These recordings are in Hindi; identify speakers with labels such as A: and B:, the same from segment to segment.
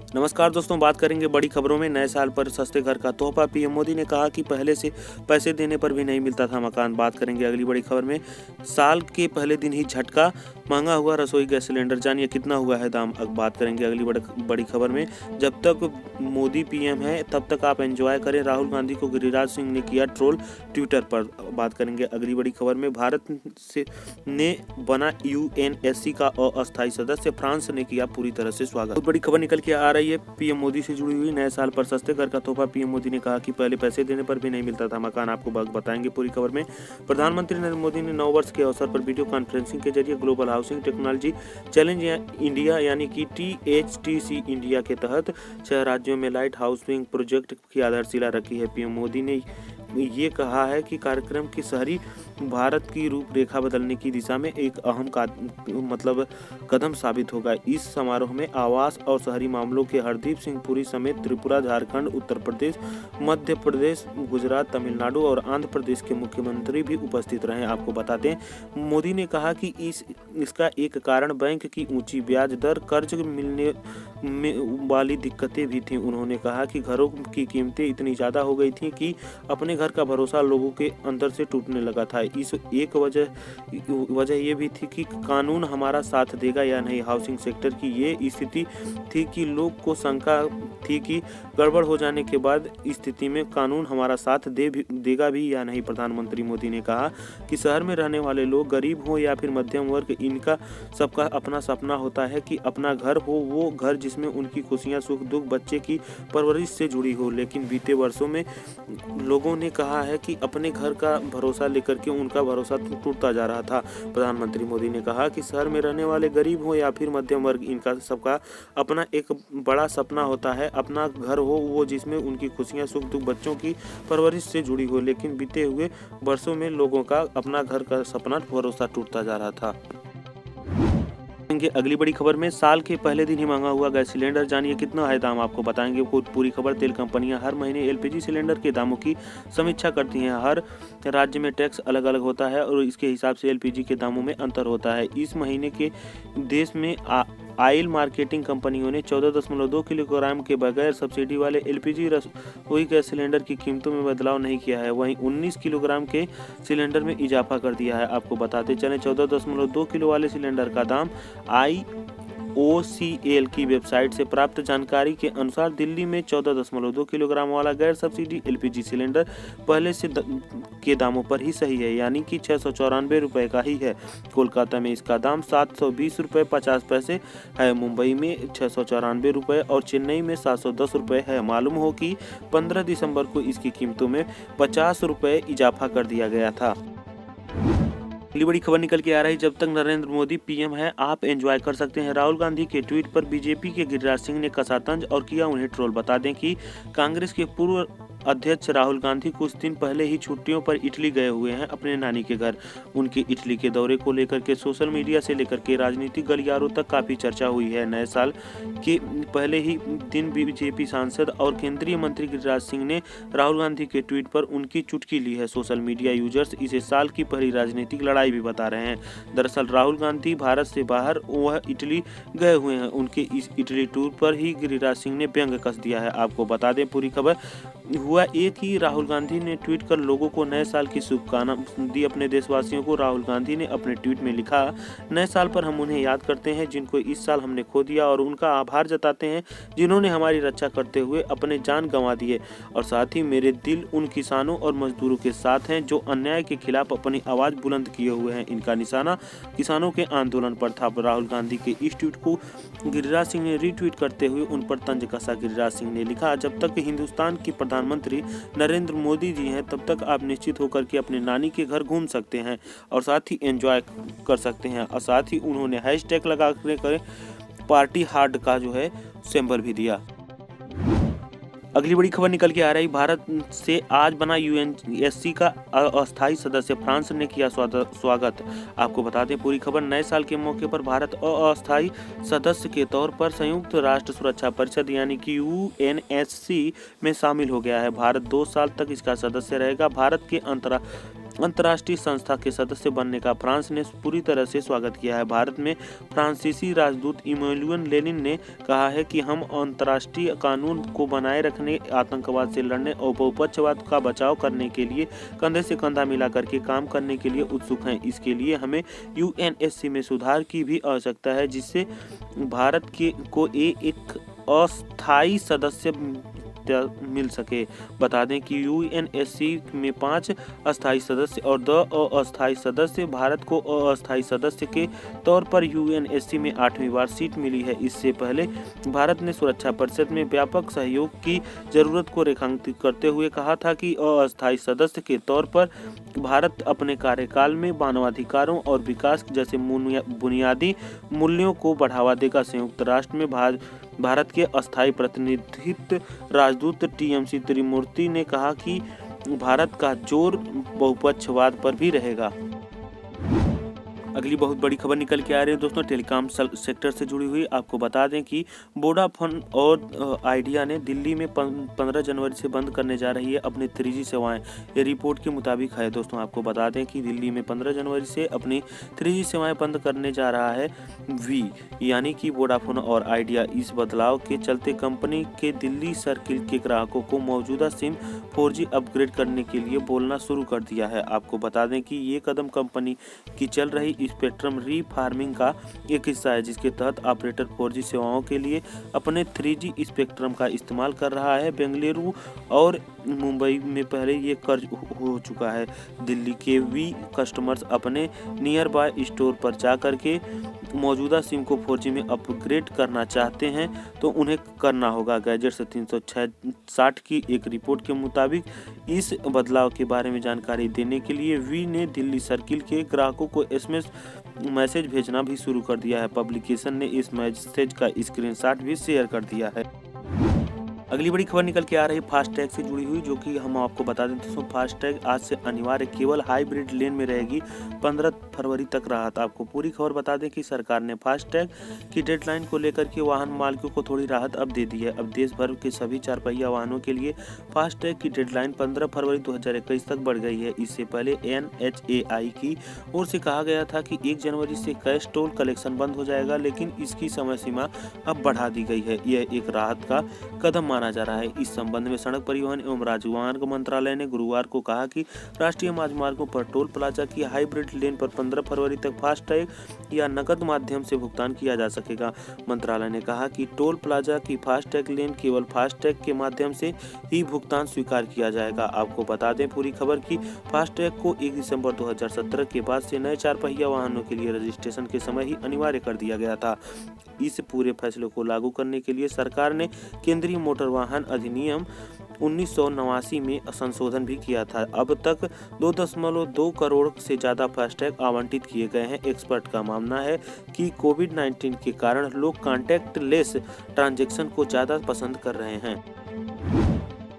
A: नमस्कार दोस्तों, बात करेंगे बड़ी खबरों में। नए साल पर सस्ते घर का तोहफा। पीएम मोदी ने कहा कि पहले से पैसे देने पर भी नहीं मिलता था मकान। बात करेंगे अगली बड़ी खबर में। साल के पहले दिन ही झटका, महंगा हुआ रसोई गैस सिलेंडर। जानिए कितना हुआ है दाम। अब बात करेंगे अगली बड़ी खबर में। जब तक मोदी पीएम है तब तक आप एंजॉय करें। राहुल गांधी को गिरिराज सिंह ने किया ट्रोल ट्विटर पर। बात करेंगे अगली बड़ी खबर में। भारत से ने बना यूएनएससी का अस्थायी सदस्य। फ्रांस ने किया पूरी तरह से स्वागत। बहुत बड़ी खबर निकल के आ रही है पीएम मोदी से जुड़ी हुई। नए साल पर सस्ते घर का तोहफा। पीएम मोदी ने कहा कि पहले पैसे देने पर भी नहीं मिलता था मकान। आपको बताएंगे पूरी खबर में। प्रधानमंत्री नरेंद्र मोदी ने नव वर्ष के अवसर पर वीडियो कॉन्फ्रेंसिंग के जरिए global housing technology challenge India यानी कि THTC इंडिया के तहत 6 राज्यों में लाइट हाउसिंग प्रोजेक्ट की आधारशिला रखी है। पीएम मोदी ने ये कहा है कि कार्यक्रम की शहरी भारत की रूपरेखा बदलने की दिशा में एक अहम कदम साबित होगा। इस समारोह में आवास और शहरी मामलों के हरदीप सिंह पुरी समेत त्रिपुरा, झारखंड, उत्तर प्रदेश, मध्य प्रदेश, गुजरात, तमिलनाडु और आंध्र प्रदेश के मुख्यमंत्री भी उपस्थित रहे। आपको बताते हैं, मोदी ने कहा कि इसका एक कारण बैंक की ऊंची ब्याज दर, कर्ज मिलने में वाली दिक्कतें भी थीं। उन्होंने कहा कि घरों की कीमतें इतनी ज़्यादा हो गई थीं कि अपने घर का भरोसा लोगों के अंदर से टूटने लगा था। इस एक वजह ये भी थी कि कानून हमारा साथ देगा या नहीं। हाउसिंग सेक्टर की ये स्थिति थी कि लोग को शंका थी कि गड़बड़ हो जाने के बाद स्थिति में कानून हमारा साथ देगा भी या नहीं। प्रधानमंत्री मोदी ने कहा कि शहर में रहने वाले लोग गरीब हो या फिर मध्यम वर्ग, इनका सबका अपना सपना होता है कि अपना घर हो, वो घर जिसमें उनकी खुशियां, सुख दुख, बच्चे की परवरिश से जुड़ी हो। लेकिन बीते वर्षों में लोगों ने कहा है कि अपने घर का भरोसा लेकर के उनका भरोसा टूटता जा रहा था। प्रधानमंत्री मोदी ने कहा कि शहर में रहने वाले गरीब हो या फिर मध्यम वर्ग, इनका सबका अपना एक बड़ा सपना होता है, अपना घर हो वो जिसमें उनकी खुशियां, सुख दुख, बच्चों की परवरिश से जुड़ी हो। लेकिन बीते हुए वर्षों में लोगों का अपना घर का सपना, भरोसा टूटता जा रहा था। अगली बड़ी खबर में। साल के पहले दिन ही महंगा हुआ गैस सिलेंडर। जानिए कितना है दाम। आपको बताएंगे पूरी खबर। तेल कंपनियां हर महीने LPG सिलेंडर के दामों की समीक्षा करती हैं। हर राज्य में टैक्स अलग अलग होता है और इसके हिसाब से LPG के दामों में अंतर होता है। इस महीने के देश में ऑयल मार्केटिंग कंपनियों ने 14.2 किलोग्राम के बगैर सब्सिडी वाले LPG रसोई गैस सिलेंडर की कीमतों में बदलाव नहीं किया है। वहीं 19 किलोग्राम के सिलेंडर में इजाफा कर दिया है। आपको बताते चलें, 14.2 किलो वाले सिलेंडर का दाम IOCL की वेबसाइट से प्राप्त जानकारी के अनुसार दिल्ली में 14.2 किलोग्राम वाला गैर सब्सिडी LPG सिलेंडर पहले से के दामों पर ही सही है, यानी कि 694 रुपये का ही है। कोलकाता में इसका दाम 720 रुपये 50 पैसे है, मुंबई में 694 रुपये और चेन्नई में 710 रुपये है। मालूम हो कि 15 दिसंबर को इसकी कीमतों में 50 रुपये इजाफा कर दिया गया था। अगली बड़ी खबर निकल के आ रही है। जब तक नरेंद्र मोदी पीएम है आप एंजॉय कर सकते हैं। राहुल गांधी के ट्वीट पर बीजेपी के गिरिराज सिंह ने कसा तंज और किया उन्हें ट्रोल। बता दें कि कांग्रेस के पूर्व अध्यक्ष राहुल गांधी कुछ दिन पहले ही छुट्टियों पर इटली गए हुए हैं अपने नानी के घर। उनके इटली के दौरे को लेकर के सोशल मीडिया से लेकर के राजनीतिक गलियारों तक काफी चर्चा हुई है। नए साल के पहले ही दिन बीजेपी सांसद और केंद्रीय मंत्री गिरिराज सिंह ने राहुल गांधी के ट्वीट पर उनकी चुटकी ली है। सोशल मीडिया यूजर्स इसे साल की पहली राजनीतिक लड़ाई भी बता रहे हैं। दरअसल राहुल गांधी भारत से बाहर वह इटली गए हुए हैं। उनके इस इटली टूर पर ही गिरिराज सिंह ने व्यंग कस दिया है। आपको बता दें पूरी खबर। हुआ एक ही राहुल गांधी ने ट्वीट कर लोगों को नए साल की शुभकामनाएं दी। अपने देशवासियों को राहुल गांधी ने अपने ट्वीट में लिखा, नए साल पर हम उन्हें याद करते हैं जिनको इस साल हमने खो दिया और उनका आभार जताते हैं जिन्होंने हमारी रक्षा करते हुए अपने जान गंवा दिए। और साथ ही मेरे दिल उन किसानों और मजदूरों के साथ हैं जो अन्याय के खिलाफ अपनी आवाज बुलंद किए हुए हैं। इनका निशाना किसानों के आंदोलन पर था। राहुल गांधी के इस ट्वीट को गिरिराज सिंह ने रीट्वीट करते हुए उन पर तंज कसा। गिरिराज सिंह ने लिखा, जब तक हिंदुस्तान की प्रधानमंत्री नरेंद्र मोदी जी हैं तब तक आप निश्चित होकर के अपने नानी के घर घूम सकते हैं और साथ ही एंजॉय कर सकते हैं। और साथ ही उन्होंने हैशटैग लगा कर पार्टी हार्ड का जो है सिंबल भी दिया। अगली बड़ी खबर निकल के आ रही। भारत से आज बना यूएनएससी का अस्थायी सदस्य। फ्रांस ने किया स्वागत। आपको बता दें पूरी खबर। नए साल के मौके पर भारत अस्थायी सदस्य के तौर पर संयुक्त राष्ट्र सुरक्षा परिषद यानी कि यूएनएससी में शामिल हो गया है। भारत 2 साल तक इसका सदस्य रहेगा। भारत के अंतर्राष्ट्रीय संस्था के सदस्य बनने का फ्रांस ने पूरी तरह से स्वागत किया है। भारत में फ्रांसीसी राजदूत इमैनुएल लेनिन ने कहा है कि हम अंतर्राष्ट्रीय कानून को बनाए रखने, आतंकवाद से लड़ने और बहुपक्षवाद का बचाव करने के लिए कंधे से कंधा मिला करके काम करने के लिए उत्सुक हैं। इसके लिए हमें यूएनएससी में सुधार की भी आवश्यकता है, जिससे भारत को एक अस्थायी सदस्य मिल सके। बता दें कि यूएनएससी में 5 अस्थायी सदस्य और 2 अस्थायी सदस्य, भारत को अस्थायी सदस्य के तौर पर यूएनएससी में 8वीं बार सीट मिली है। इससे पहले भारत ने सुरक्षा परिषद में व्यापक सहयोग की जरूरत को रेखांकित करते हुए कहा था कि अस्थायी सदस्य के तौर पर भारत अपने कार्यकाल में मानवाधिकारों और विकास जैसे बुनियादी मूल्यों को बढ़ावा देगा। संयुक्त राष्ट्र में भारत के अस्थायी प्रतिनिधित्व राजदूत टीएमसी त्रिमूर्ति ने कहा कि भारत का जोर बहुपक्षवाद पर भी रहेगा। अगली बहुत बड़ी खबर निकल के आ रही है दोस्तों, टेलीकॉम सेक्टर से जुड़ी हुई। आपको बता दें कि वोडाफोन और आइडिया ने दिल्ली में 15 जनवरी से बंद करने जा रही है अपनी 3G सेवाएं। ये रिपोर्ट के मुताबिक है दोस्तों। आपको बता दें कि दिल्ली में 15 जनवरी से अपनी 3G सेवाएं बंद करने जा रहा है वी, यानी कि वोडाफोन और आइडिया। इस बदलाव के चलते कंपनी के दिल्ली सर्किल के ग्राहकों को मौजूदा सिम 4G अपग्रेड करने के लिए बोलना शुरू कर दिया है। आपको बता दें कि ये कदम कंपनी की चल रही स्पेक्ट्रम रीफार्मिंग का एक हिस्सा है, जिसके तहत ऑपरेटर 4G सेवाओं के लिए अपने 3G स्पेक्ट्रम का इस्तेमाल कर रहा है। बेंगलुरु और मुंबई में पहले ये कर्ज हो चुका है। दिल्ली के वी कस्टमर्स अपने नियर बाय स्टोर पर जाकर के मौजूदा सिम को 4G में अपग्रेड करना चाहते हैं तो उन्हें करना होगा। गैजेट से 360 की एक रिपोर्ट के मुताबिक इस बदलाव के बारे में जानकारी देने के लिए वी ने दिल्ली सर्किल के ग्राहकों को एसएमएस मैसेज भेजना भी शुरू कर दिया है। पब्लिकेशन ने इस मैसेज का स्क्रीनशॉट भी शेयर कर दिया है। अगली बड़ी खबर निकल के आ रही है फास्टैग से जुड़ी हुई, जो कि हम आपको बता दें दोस्तों, फास्टैग आज से अनिवार्य केवल हाइब्रिड लेन में रहेगी। 15 फरवरी तक राहत। आपको पूरी खबर बता दें कि सरकार ने फास्टैग की डेडलाइन को लेकर के वाहन मालिकों को थोड़ी राहत अब दे दी है। अब देश भर के सभी 4 पहिया वाहनों के लिए फास्टैग की डेडलाइन 15 फरवरी 2021 तक बढ़ गई है। इससे पहले NHAI की ओर से कहा गया था कि 1 जनवरी से कैश टोल कलेक्शन बंद हो जाएगा, लेकिन इसकी समय सीमा अब बढ़ा दी गई है। यह एक राहत का कदम माना जा रहा है। इस संबंध में सड़क परिवहन एवं राजमार्ग मंत्रालय ने गुरुवार को कहा कि राष्ट्रीय राजमार्गों पर टोल प्लाजा की हाइब्रिड लेन पर 15 फरवरी तक फास्टैग या नकद माध्यम से भुगतान किया जा सकेगा। मंत्रालय ने कहा कि टोल प्लाजा की फास्टैग लेन केवल फास्टैग के माध्यम से ही भुगतान स्वीकार किया जाएगा। आपको बता दें पूरी खबर की फास्टैग को 1 दिसंबर 2017 के बाद से नए 4 पहिया वाहनों के लिए रजिस्ट्रेशन के समय ही अनिवार्य कर दिया गया था। इस पूरे फैसले को लागू करने के लिए सरकार ने केंद्रीय मोटर वाहन अधिनियम 1989 में संशोधन भी किया था। अब तक 2.2 करोड़ से ज्यादा फास्टैग आवंटित किए गए हैं। एक्सपर्ट का मानना है कि कोविड-19 के कारण लोग कॉन्टैक्टलेस ट्रांजैक्शन को ज्यादा पसंद कर रहे हैं।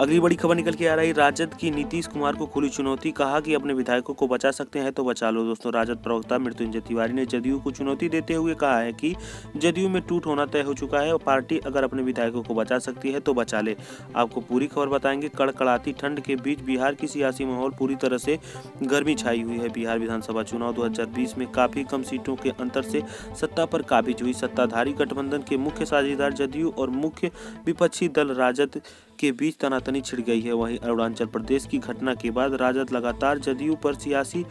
A: अगली बड़ी खबर निकल के आ रही, राजद की नीतीश कुमार को खुली चुनौती। कहा कि अपने विधायकों को बचा सकते हैं तो बचा लो। दोस्तों, राजद प्रवक्ता मृत्युंजय तिवारी ने जदयू को चुनौती देते हुए कहा है कि जदयू में टूट होना तय हो चुका है और पार्टी अगर अपने विधायकों को बचा सकती है तो बचा ले। आपको पूरी खबर बताएंगे। कड़कड़ाती ठंड के बीच बिहार की सियासी माहौल पूरी तरह से गर्मी छाई हुई है। बिहार विधानसभा चुनाव 2020 में काफी कम सीटों के अंतर से सत्ता पर काबिज हुई। सत्ताधारी गठबंधन के मुख्य साझेदार जदयू और मुख्य विपक्षी दल राजद के बीच तनातनी छिड़ गई है। वहीं अरुणाचल प्रदेश की घटना के बाद राजद लगातार जदयू पर सियासी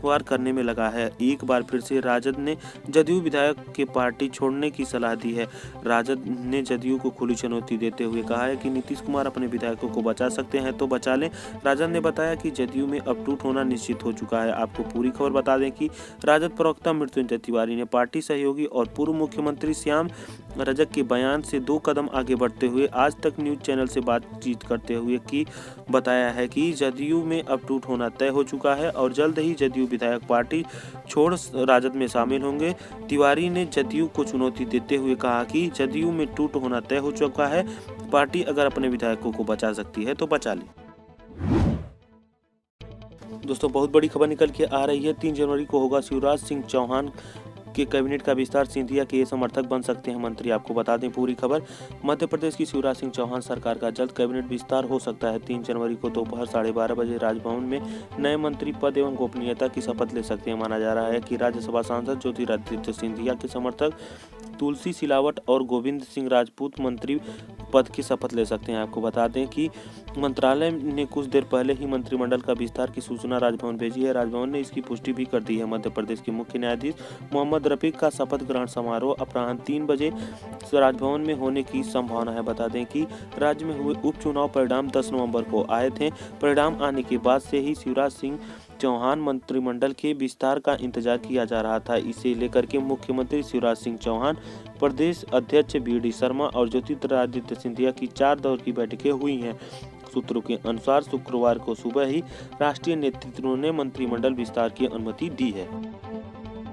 A: वार करने में लगा है। एक बार फिर से राजद ने जदयू विधायक के पार्टी छोड़ने की सलाह दी है। राजद ने जदयू को खुली चुनौती देते हुए कहा है कि नीतीश कुमार अपने विधायकों को बचा सकते हैं तो बचा लें। राजद ने बताया कि जदयू में अब टूट होना निश्चित हो चुका है। आपको पूरी खबर बता दें कि राजद प्रवक्ता मृत्युंजय तिवारी ने पार्टी सहयोगी और पूर्व मुख्यमंत्री श्याम रजक के बयान से 2 कदम आगे बढ़ते हुए आज तक न्यूज चैनल से बातचीत करते हुए बताया है कि जदयू में अब टूट होना तय हो चुका है और जल्द ही जदयू विधायक पार्टी छोड़ राजद में शामिल होंगे। तिवारी ने जदयू को चुनौती देते हुए कहा कि जदयू में टूट होना तय हो चुका है, पार्टी अगर अपने विधायकों को बचा सकती है तो बचा ले। दोस्तों, बहुत बड़ी खबर निकल के आ रही है। 3 जनवरी को होगा शिवराज सिंह चौहान के कैबिनेट का विस्तार, सिंधिया के समर्थक बन सकते हैं मंत्री। आपको बता दें पूरी खबर। मध्य प्रदेश की शिवराज सिंह चौहान सरकार का जल्द कैबिनेट विस्तार हो सकता है। 3 जनवरी को दोपहर 12:30 बजे राजभवन में नए मंत्री पद एवं गोपनीयता की शपथ ले सकते हैं। माना जा रहा है कि राज्यसभा सांसद ज्योतिरादित्य सिंधिया के समर्थक तुलसी सिलावट और गोविंद सिंह राजपूत मंत्री पद की शपथ ले सकते हैं। आपको बता दें कि मंत्रालय ने कुछ देर पहले ही मंत्रिमंडल का विस्तार की सूचना राजभवन भेजी है। राजभवन ने इसकी पुष्टि भी कर दी है। मध्य प्रदेश के मुख्य न्यायाधीश मोहम्मद रफीक का शपथ ग्रहण समारोह अपराह्न 3 बजे राजभवन में होने की संभावना है। बता दें कि राज्य में हुए उपचुनाव परिणाम 10 नवंबर को आए थे। परिणाम आने के बाद से ही शिवराज सिंह चौहान मंत्रिमंडल के विस्तार का इंतजार किया जा रहा था। इसे लेकर के मुख्यमंत्री शिवराज सिंह चौहान, प्रदेश अध्यक्ष BD शर्मा और ज्योतिरादित्य सिंधिया की 4 दौर की बैठकें हुई हैं। सूत्रों के अनुसार शुक्रवार को सुबह ही राष्ट्रीय नेतृत्व ने मंत्रिमंडल विस्तार की अनुमति दी है।